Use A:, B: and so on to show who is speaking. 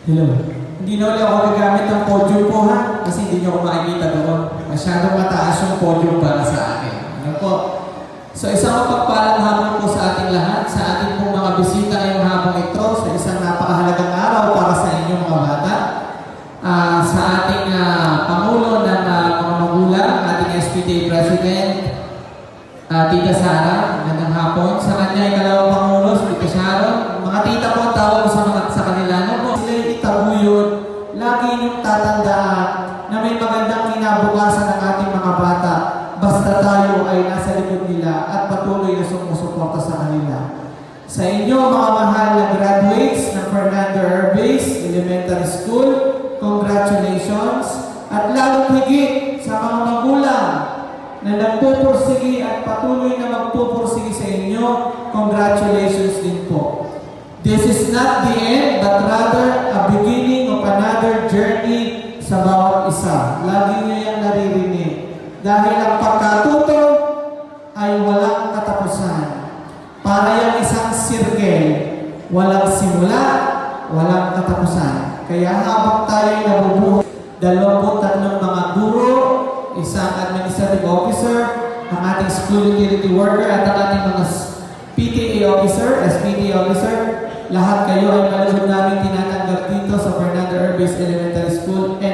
A: Hello. Hindi na ulit ako gagamit ng podium po ha, kasi hindi niyo ako makikita doon. Masyadong mataas yung podium para sa akin. Ano po? So isang mapagpalang hapon po sa ating lahat, sa ating pong mga bisita ngayong hapon ito, sa isang napakahalagang araw para sa inyong mga bata. Sa ating Pangulo ng mga magulang, ating SPTA President, Tita Sara, magandang hapon. Sa kanya, ikalawang Pangulo, si Tita Sharon. Mga tita po, tawag sa kanila. Ano po, sila itaguyod, lagi niyong tatandaan na may magandang kinabukasan ng ating mga bata basta tayo ay nasa likod nila at patuloy na sumusuporta sa kanila. Sa inyo, mga mahal na graduates ng Fernando Herbes Elementary School, congratulations! At lalong higit sa mga magulang na nagpupursigi at patuloy na magpupursigi sa inyo, congratulations din po. This is not the end, but rather a beginning of another journey sa bawat isa. Lagi niyo yung naririnig. Dahil ang pagkatuto ay walang katapusan. Para yung isang circle, walang simula, walang katapusan. Kaya habang tayo nabubuhay, 23 mga guro, isang administrative officer, ang ating school utility worker, at ang ating mga PTA officer, SPTA officer, lahat kayo ay malugod namin tinatanggap dito sa Fernando Herbes Elementary School and